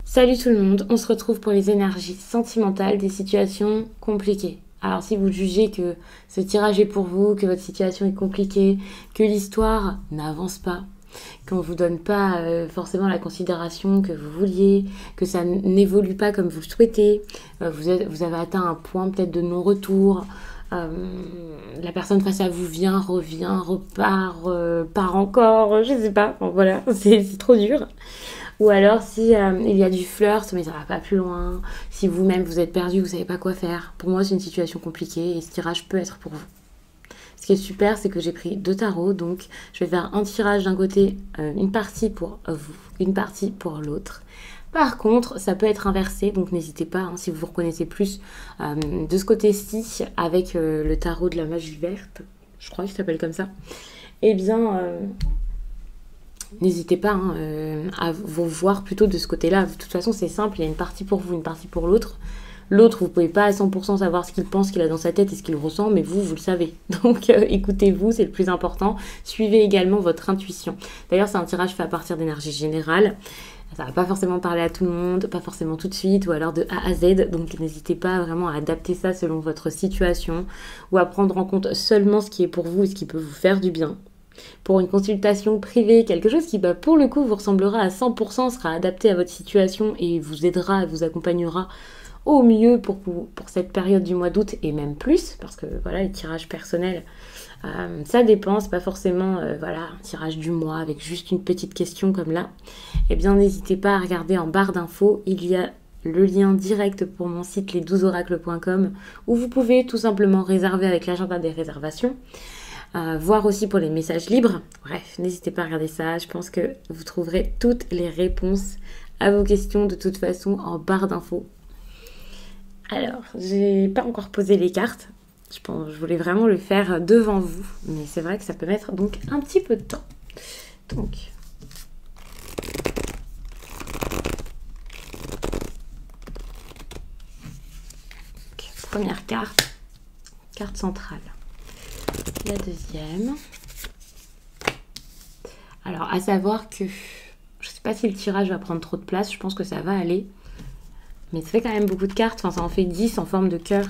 Salut tout le monde, on se retrouve pour les énergies sentimentales des situations compliquées. Alors si vous jugez que ce tirage est pour vous, que votre situation est compliquée, que l'histoire n'avance pas, qu'on ne vous donne pas forcément la considération que vous vouliez, que ça n'évolue pas comme vous le souhaitez, vous avez atteint un point peut-être de non-retour, la personne face à vous vient, revient, repart, part encore, je sais pas, bon, voilà, c'est trop dur. Ou alors si il y a du flirt mais ça va pas plus loin, si vous-même vous êtes perdu, vous savez pas quoi faire. Pour moi c'est une situation compliquée et ce tirage peut être pour vous. Ce qui est super c'est que j'ai pris 2 tarots, donc je vais faire un tirage d'un côté, une partie pour vous, une partie pour l'autre. Par contre, ça peut être inversé, donc n'hésitez pas, hein, si vous vous reconnaissez plus de ce côté-ci avec le tarot de la magie verte, je crois qu'il s'appelle comme ça, eh bien... n'hésitez pas à vous voir plutôt de ce côté-là. De toute façon, c'est simple, il y a une partie pour vous, une partie pour l'autre. L'autre, vous pouvez pas à 100% savoir ce qu'il pense, ce qu'il a dans sa tête et ce qu'il ressent, mais vous le savez. Donc écoutez-vous, c'est le plus important. Suivez également votre intuition. D'ailleurs, c'est un tirage fait à partir d'énergie générale. Ça va pas forcément parler à tout le monde, pas forcément tout de suite, ou alors de A à Z. Donc n'hésitez pas vraiment à adapter ça selon votre situation, ou à prendre en compte seulement ce qui est pour vous et ce qui peut vous faire du bien. Pour une consultation privée, quelque chose qui pour le coup vous ressemblera à 100%, sera adapté à votre situation et vous aidera, vous accompagnera au mieux pour cette période du mois d'août et même plus, parce que voilà, les tirages personnels, ça dépend, c'est pas forcément voilà, un tirage du mois avec juste une petite question comme là. Eh bien n'hésitez pas à regarder en barre d'infos, il y a le lien direct pour mon site les12oracles.com où vous pouvez tout simplement réserver avec l'agenda des réservations. Voir aussi pour les messages libres. Bref, n'hésitez pas à regarder ça. Je pense que vous trouverez toutes les réponses à vos questions de toute façon en barre d'infos. Alors, j'ai pas encore posé les cartes. Je voulais vraiment le faire devant vous. Mais c'est vrai que ça peut mettre donc un petit peu de temps. Donc... première carte. Carte centrale. La deuxième. Alors, à savoir que je sais pas si le tirage va prendre trop de place, je pense que ça va aller. Mais ça fait quand même beaucoup de cartes, enfin ça en fait 10 en forme de cœur.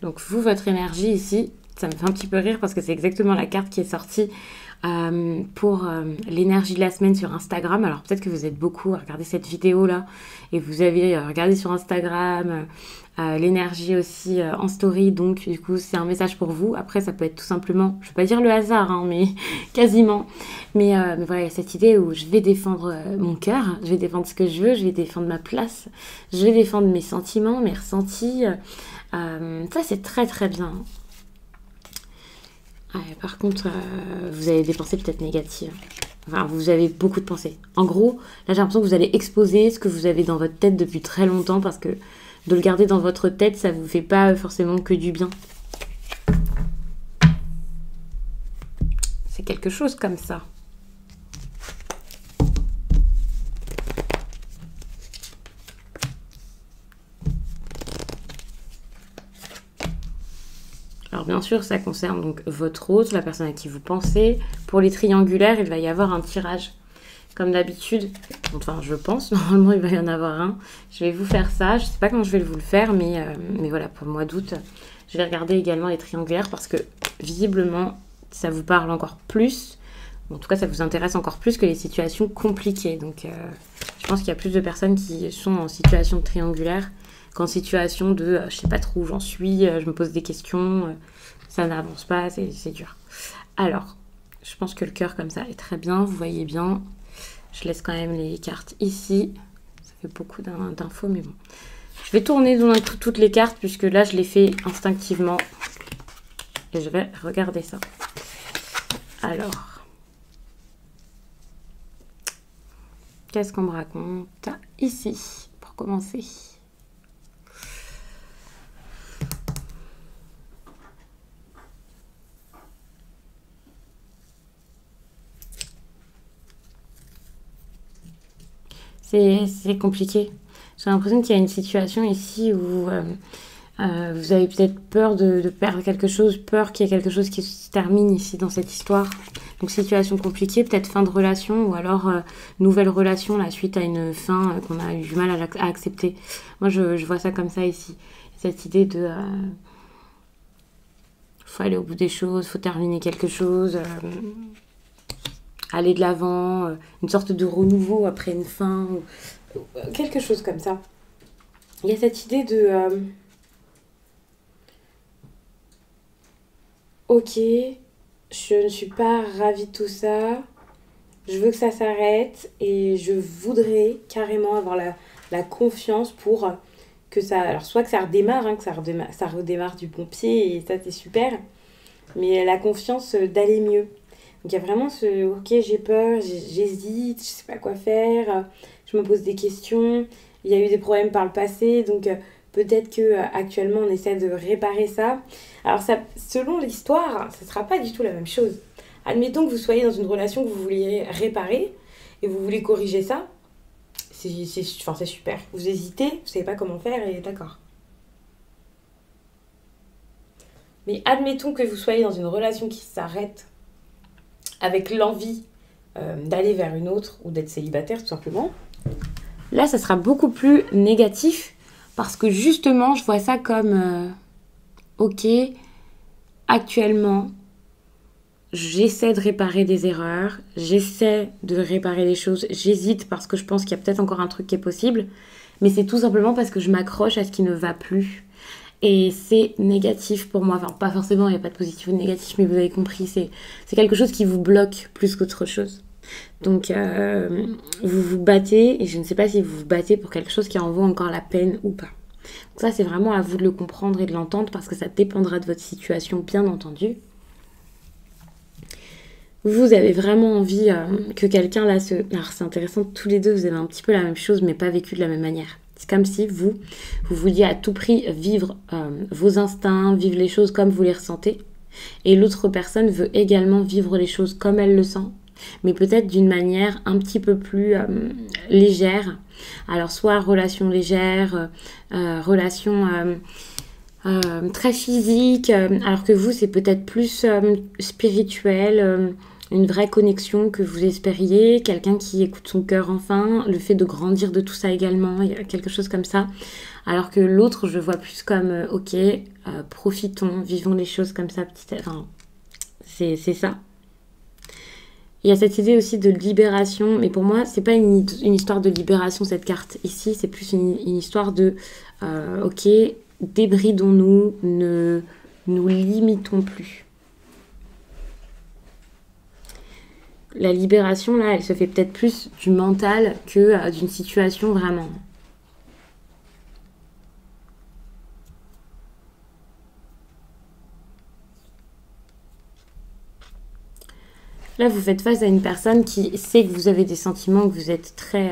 Donc vous, votre énergie ici, ça me fait un petit peu rire parce que c'est exactement la carte qui est sortie pour l'énergie de la semaine sur Instagram. Alors peut-être que vous êtes beaucoup à regarder cette vidéo là et vous avez regardé sur Instagram l'énergie aussi en story, donc du coup c'est un message pour vous. Après ça peut être tout simplement, je ne vais pas dire le hasard, hein, mais quasiment. Mais voilà, il y a cette idée où je vais défendre mon cœur, je vais défendre ce que je veux, je vais défendre ma place, je vais défendre mes sentiments, mes ressentis. Ça c'est très très bien. Par contre, vous avez des pensées peut-être négatives. Enfin, vous avez beaucoup de pensées. En gros, là j'ai l'impression que vous allez exposer ce que vous avez dans votre tête depuis très longtemps parce que de le garder dans votre tête, ça vous fait pas forcément que du bien. C'est quelque chose comme ça. Alors bien sûr, ça concerne donc votre hôte, la personne à qui vous pensez. Pour les triangulaires, il va y avoir un tirage. Comme d'habitude, enfin je pense, normalement il va y en avoir un. Je vais vous faire ça, je ne sais pas quand je vais vous le faire, mais voilà, pour le mois d'août, je vais regarder également les triangulaires parce que visiblement, ça vous parle encore plus. En tout cas, ça vous intéresse encore plus que les situations compliquées. Donc je pense qu'il y a plus de personnes qui sont en situation de triangulaire qu'en situation de je sais pas trop où j'en suis, je me pose des questions, ça n'avance pas, c'est dur. Alors, je pense que le cœur comme ça est très bien, vous voyez bien. Je laisse quand même les cartes ici. Ça fait beaucoup d'infos, mais bon. Je vais tourner toutes les cartes puisque là, je les fais instinctivement. Et je vais regarder ça. Alors, qu'est-ce qu'on me raconte ici, pour commencer? C'est compliqué. J'ai l'impression qu'il y a une situation ici où vous avez peut-être peur de perdre quelque chose, peur qu'il y ait quelque chose qui se termine ici dans cette histoire. Donc situation compliquée, peut-être fin de relation ou alors nouvelle relation là, suite à une fin qu'on a eu du mal à accepter. Moi je vois ça comme ça ici. Cette idée de... faut aller au bout des choses, faut terminer quelque chose, aller de l'avant, une sorte de renouveau après une fin, quelque chose comme ça. Il y a cette idée de... ok, je ne suis pas ravie de tout ça, je veux que ça s'arrête et je voudrais carrément avoir la confiance pour que ça... Alors soit que ça redémarre, hein, que ça redémarre du bon pied et ça c'est super, mais la confiance d'aller mieux. Donc il y a vraiment ce ok, j'ai peur, j'hésite, je sais pas quoi faire, je me pose des questions, il y a eu des problèmes par le passé, donc peut-être que actuellement on essaie de réparer ça. Alors ça, selon l'histoire, ça sera pas du tout la même chose. Admettons que vous soyez dans une relation que vous vouliez réparer et vous voulez corriger ça, c'est super. Vous hésitez, vous savez pas comment faire et d'accord. Mais admettons que vous soyez dans une relation qui s'arrête avec l'envie d'aller vers une autre ou d'être célibataire tout simplement. Là, ça sera beaucoup plus négatif parce que justement, je vois ça comme ok, actuellement, j'essaie de réparer des erreurs, j'essaie de réparer les choses, j'hésite parce que je pense qu'il y a peut-être encore un truc qui est possible, mais c'est tout simplement parce que je m'accroche à ce qui ne va plus. Et c'est négatif pour moi. Enfin, pas forcément, il n'y a pas de positif ou de négatif, mais vous avez compris, c'est quelque chose qui vous bloque plus qu'autre chose. Donc, vous vous battez, et je ne sais pas si vous vous battez pour quelque chose qui en vaut encore la peine ou pas. Donc ça, c'est vraiment à vous de le comprendre et de l'entendre, parce que ça dépendra de votre situation, bien entendu. Vous avez vraiment envie que quelqu'un là se... Alors, c'est intéressant, tous les deux, vous avez un petit peu la même chose, mais pas vécu de la même manière. C'est comme si vous vouliez à tout prix vivre vos instincts, vivre les choses comme vous les ressentez. Et l'autre personne veut également vivre les choses comme elle le sent, mais peut-être d'une manière un petit peu plus légère. Alors soit relation légère, relation très physique, alors que vous c'est peut-être plus spirituel, une vraie connexion que vous espériez, quelqu'un qui écoute son cœur enfin, le fait de grandir de tout ça également, il y a quelque chose comme ça. Alors que l'autre, je vois plus comme, ok, profitons, vivons les choses comme ça, enfin, c'est ça. Il y a cette idée aussi de libération, mais pour moi, c'est pas une histoire de libération, cette carte ici, c'est plus une histoire de, ok, débridons-nous, ne nous limitons plus. La libération, là, elle se fait peut-être plus du mental que d'une situation vraiment. Là, vous faites face à une personne qui sait que vous avez des sentiments, que vous êtes très...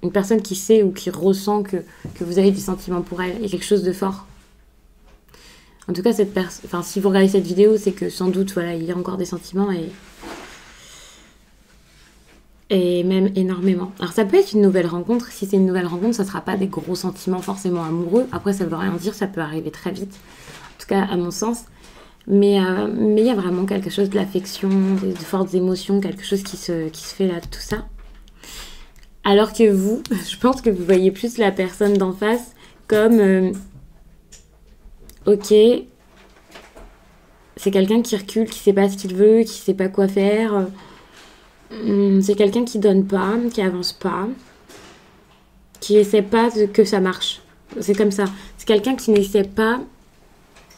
une personne qui sait ou qui ressent que vous avez des sentiments pour elle. Il y a quelque chose de fort. En tout cas, si vous regardez cette vidéo, c'est que sans doute, voilà, il y a encore des sentiments et même énormément. Alors ça peut être une nouvelle rencontre. Si c'est une nouvelle rencontre, ça ne sera pas des gros sentiments forcément amoureux. Après, ça ne veut rien dire, ça peut arriver très vite. En tout cas, à mon sens. Mais il y a vraiment quelque chose de l'affection, de fortes émotions, quelque chose qui se fait là, tout ça. Alors que vous, je pense que vous voyez plus la personne d'en face comme... ok, c'est quelqu'un qui recule, qui sait pas ce qu'il veut, qui sait pas quoi faire. C'est quelqu'un qui donne pas, qui avance pas, qui essaie pas que ça marche. C'est comme ça. C'est quelqu'un qui n'essaie pas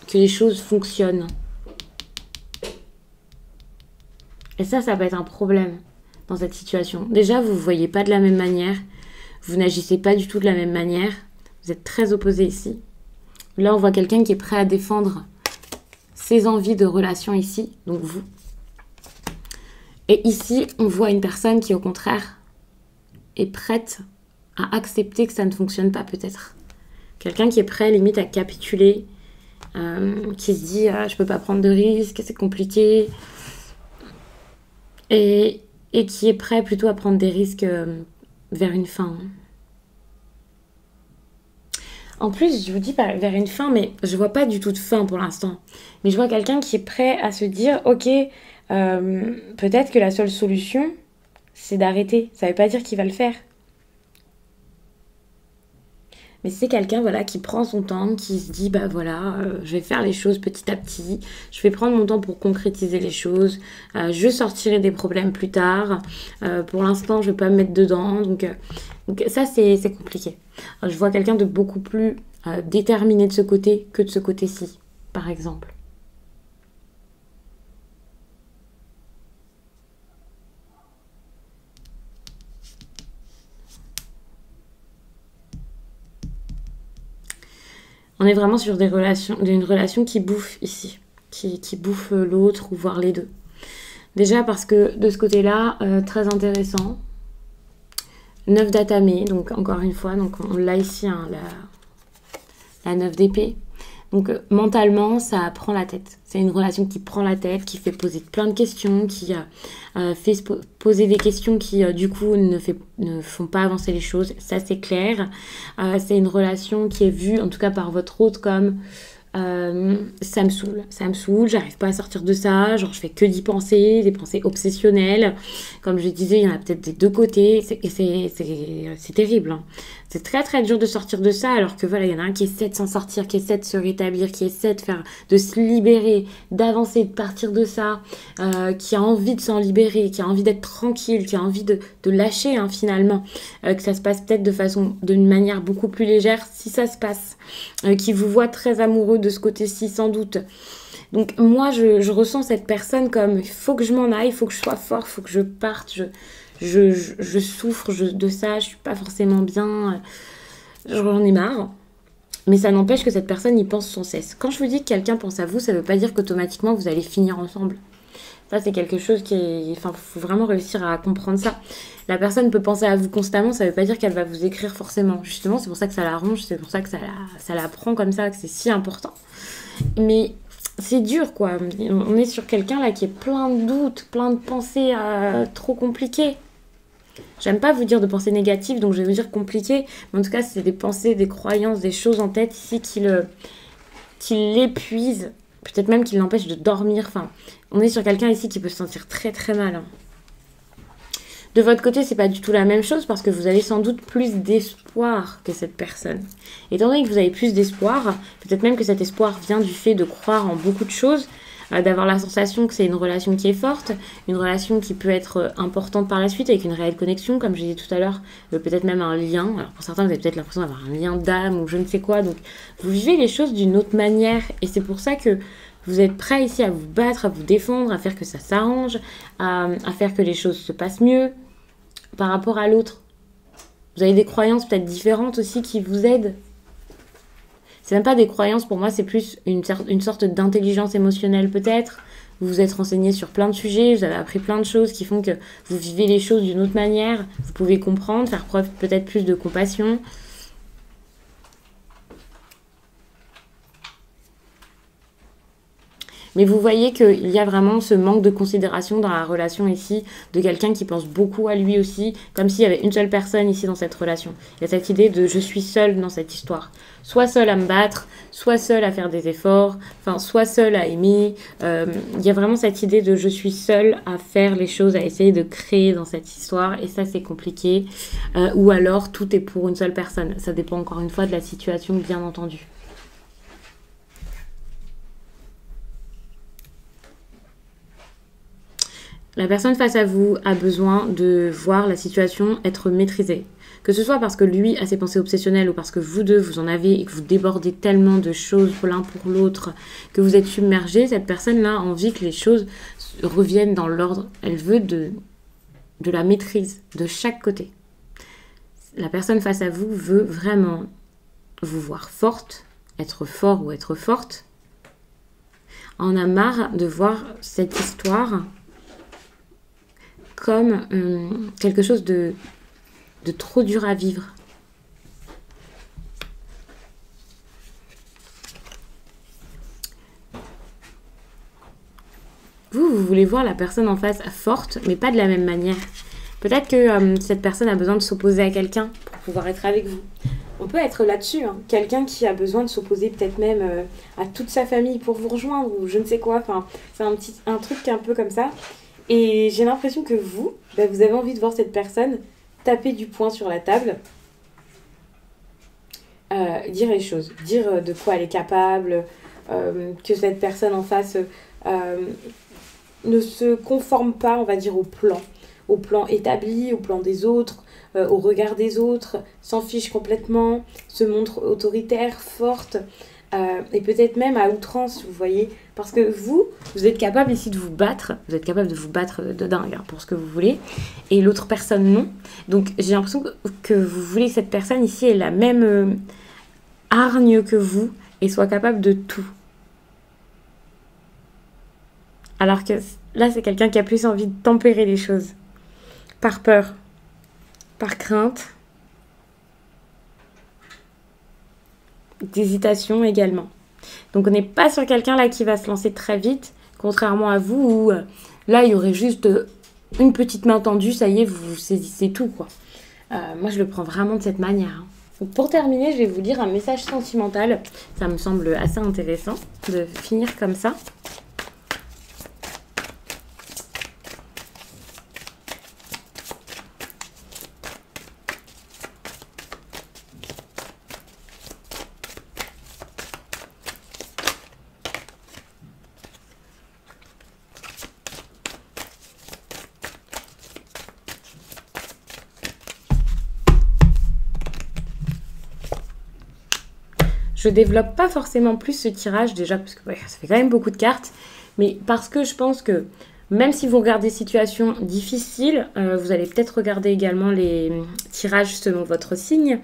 que les choses fonctionnent. Et ça peut être un problème dans cette situation. Déjà, vous ne voyez pas de la même manière. Vous n'agissez pas du tout de la même manière. Vous êtes très opposés ici. Là, on voit quelqu'un qui est prêt à défendre ses envies de relation ici, donc vous. Et ici, on voit une personne qui, au contraire, est prête à accepter que ça ne fonctionne pas, peut-être. Quelqu'un qui est prêt, limite, à capituler, qui se dit « je peux pas prendre de risques, c'est compliqué ». Et et qui est prêt plutôt à prendre des risques vers une fin. En plus, je vous dis vers une fin, mais je vois pas du tout de fin pour l'instant. Mais je vois quelqu'un qui est prêt à se dire, ok, peut-être que la seule solution, c'est d'arrêter. Ça veut pas dire qu'il va le faire. Mais c'est quelqu'un voilà, qui prend son temps, qui se dit, bah voilà, je vais faire les choses petit à petit, je vais prendre mon temps pour concrétiser les choses, je sortirai des problèmes plus tard, pour l'instant je vais pas me mettre dedans, donc ça c'est compliqué. Je vois quelqu'un de beaucoup plus déterminé de ce côté que de ce côté-ci, par exemple. On est vraiment sur d'une relation qui bouffe ici, qui bouffe l'autre ou voire les deux. Déjà parce que de ce côté-là, très intéressant. 9 d'atamé, donc encore une fois, donc on l'a ici, hein, la 9 d'épée. Donc mentalement, ça prend la tête. C'est une relation qui prend la tête, qui fait poser plein de questions, qui fait poser des questions qui du coup ne font pas avancer les choses. Ça c'est clair. C'est une relation qui est vue, en tout cas par votre hôte, comme ça me saoule, j'arrive pas à sortir de ça, genre je fais que d'y penser, des pensées obsessionnelles. Comme je disais, il y en a peut-être des deux côtés, et c'est terrible. Hein. C'est très très dur de sortir de ça, alors que voilà, il y en a un qui essaie de s'en sortir, qui essaie de se rétablir, qui essaie de se libérer, d'avancer, de partir de ça, qui a envie de s'en libérer, qui a envie d'être tranquille, qui a envie de lâcher hein, finalement, que ça se passe peut-être d'une manière beaucoup plus légère si ça se passe, qui vous voit très amoureux de ce côté-ci sans doute. Donc moi je ressens cette personne comme il faut que je m'en aille, il faut que je sois fort, il faut que je parte, je souffre de ça, je suis pas forcément bien, j'en ai marre. Mais ça n'empêche que cette personne y pense sans cesse. Quand je vous dis que quelqu'un pense à vous, ça veut pas dire qu'automatiquement vous allez finir ensemble. Ça, c'est quelque chose qui est... Enfin, faut vraiment réussir à comprendre ça. La personne peut penser à vous constamment, ça veut pas dire qu'elle va vous écrire forcément. Justement, c'est pour ça que ça l'arrange, c'est pour ça que ça la prend comme ça, que c'est si important. Mais c'est dur, quoi. On est sur quelqu'un là qui est plein de doutes, plein de pensées trop compliquées. J'aime pas vous dire de pensées négatives, donc je vais vous dire compliquées. Mais en tout cas, c'est des pensées, des croyances, des choses en tête ici qui l'épuisent. Peut-être même qui l'empêchent de dormir. Enfin, on est sur quelqu'un ici qui peut se sentir très très mal. Hein. De votre côté, c'est pas du tout la même chose parce que vous avez sans doute plus d'espoir que cette personne. Étant donné que vous avez plus d'espoir, peut-être même que cet espoir vient du fait de croire en beaucoup de choses, d'avoir la sensation que c'est une relation qui est forte, une relation qui peut être importante par la suite avec une réelle connexion, comme j'ai dit tout à l'heure, peut-être même un lien. Alors pour certains, vous avez peut-être l'impression d'avoir un lien d'âme ou je ne sais quoi. Donc vous vivez les choses d'une autre manière et c'est pour ça que vous êtes prêt ici à vous battre, à vous défendre, à faire que ça s'arrange, à faire que les choses se passent mieux par rapport à l'autre. Vous avez des croyances peut-être différentes aussi qui vous aident. C'est même pas des croyances pour moi, c'est plus une sorte d'intelligence émotionnelle peut-être. Vous vous êtes renseigné sur plein de sujets, vous avez appris plein de choses qui font que vous vivez les choses d'une autre manière. Vous pouvez comprendre, faire preuve peut-être plus de compassion. Mais vous voyez qu'il y a vraiment ce manque de considération dans la relation ici, de quelqu'un qui pense beaucoup à lui aussi, comme s'il y avait une seule personne ici dans cette relation. Il y a cette idée de je suis seule dans cette histoire. Soit seule à me battre, soit seule à faire des efforts, enfin soit seule à aimer. Il y a vraiment cette idée de je suis seule à faire les choses, à essayer de créer dans cette histoire. Et ça c'est compliqué. Ou alors tout est pour une seule personne. Ça dépend encore une fois de la situation bien entendu. La personne face à vous a besoin de voir la situation être maîtrisée. Que ce soit parce que lui a ses pensées obsessionnelles ou parce que vous deux, vous en avez et que vous débordez tellement de choses l'un pour l'autre, que vous êtes submergés, cette personne-là a envie que les choses reviennent dans l'ordre. Elle veut de la maîtrise de chaque côté. La personne face à vous veut vraiment vous voir forte, être fort ou être forte. En a marre de voir cette histoire comme quelque chose de trop dur à vivre. vous voulez voir la personne en face forte, mais pas de la même manière. Peut-être que cette personne a besoin de s'opposer à quelqu'un pour pouvoir être avec vous. On peut être là-dessus, hein. Quelqu'un qui a besoin de s'opposer peut-être même à toute sa famille pour vous rejoindre ou je ne sais quoi. Enfin, c'est un truc qui est un peu comme ça. Et j'ai l'impression que vous avez envie de voir cette personne taper du poing sur la table, dire les choses, dire de quoi elle est capable, que cette personne en face ne se conforme pas, on va dire, au plan établi, au plan des autres, au regard des autres, s'en fiche complètement, se montre autoritaire, forte, et peut-être même à outrance, vous voyez, parce que vous êtes capable ici de vous battre, vous êtes capable de vous battre de dingue hein, pour ce que vous voulez, et l'autre personne non. Donc j'ai l'impression que vous voulez que cette personne ici ait la même hargne que vous et soit capable de tout. Alors que là, c'est quelqu'un qui a plus envie de tempérer les choses. Par peur, par crainte, d'hésitation également. Donc on n'est pas sur quelqu'un là qui va se lancer très vite, contrairement à vous où là, il y aurait juste une petite main tendue, ça y est, vous saisissez tout, quoi. Moi, je le prends vraiment de cette manière. Hein. Donc, pour terminer, je vais vous lire un message sentimental. Ça me semble assez intéressant de finir comme ça. Je développe pas forcément plus ce tirage déjà parce que ça fait quand même beaucoup de cartes, mais parce que je pense que même si vous regardez situations difficiles, vous allez peut-être regarder également les tirages selon votre signe.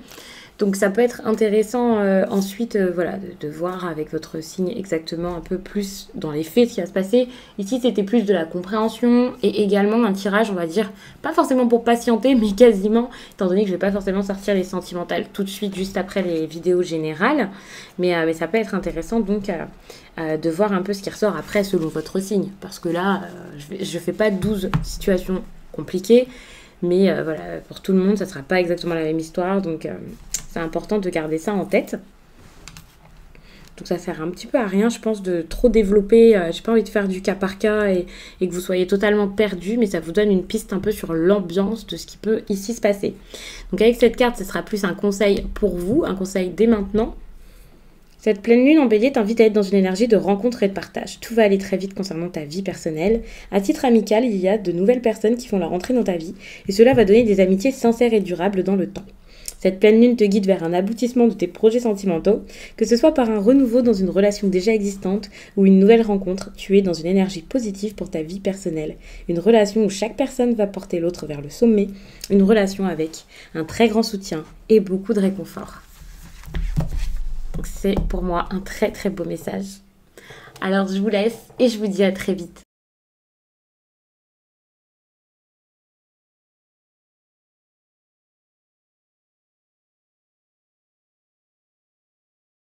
Donc ça peut être intéressant ensuite voilà, de voir avec votre signe exactement un peu plus dans les faits ce qui va se passer. Ici c'était plus de la compréhension et également un tirage on va dire, pas forcément pour patienter mais quasiment, étant donné que je ne vais pas forcément sortir les sentimentales tout de suite juste après les vidéos générales. Mais ça peut être intéressant donc de voir un peu ce qui ressort après selon votre signe. Parce que là je fais pas 12 situations compliquées. Mais voilà, pour tout le monde, ça ne sera pas exactement la même histoire. Donc, c'est important de garder ça en tête. Donc, ça sert un petit peu à rien, je pense, de trop développer. J'ai pas envie de faire du cas par cas et que vous soyez totalement perdu. Mais ça vous donne une piste un peu sur l'ambiance de ce qui peut ici se passer. Donc, avec cette carte, ce sera plus un conseil pour vous, un conseil dès maintenant. Cette pleine lune en bélier t'invite à être dans une énergie de rencontre et de partage. Tout va aller très vite concernant ta vie personnelle. À titre amical, il y a de nouvelles personnes qui font leur entrée dans ta vie et cela va donner des amitiés sincères et durables dans le temps. Cette pleine lune te guide vers un aboutissement de tes projets sentimentaux, que ce soit par un renouveau dans une relation déjà existante ou une nouvelle rencontre, tu es dans une énergie positive pour ta vie personnelle. Une relation où chaque personne va porter l'autre vers le sommet, une relation avec un très grand soutien et beaucoup de réconfort. Donc c'est pour moi un très très beau message. Alors je vous laisse et je vous dis à très vite.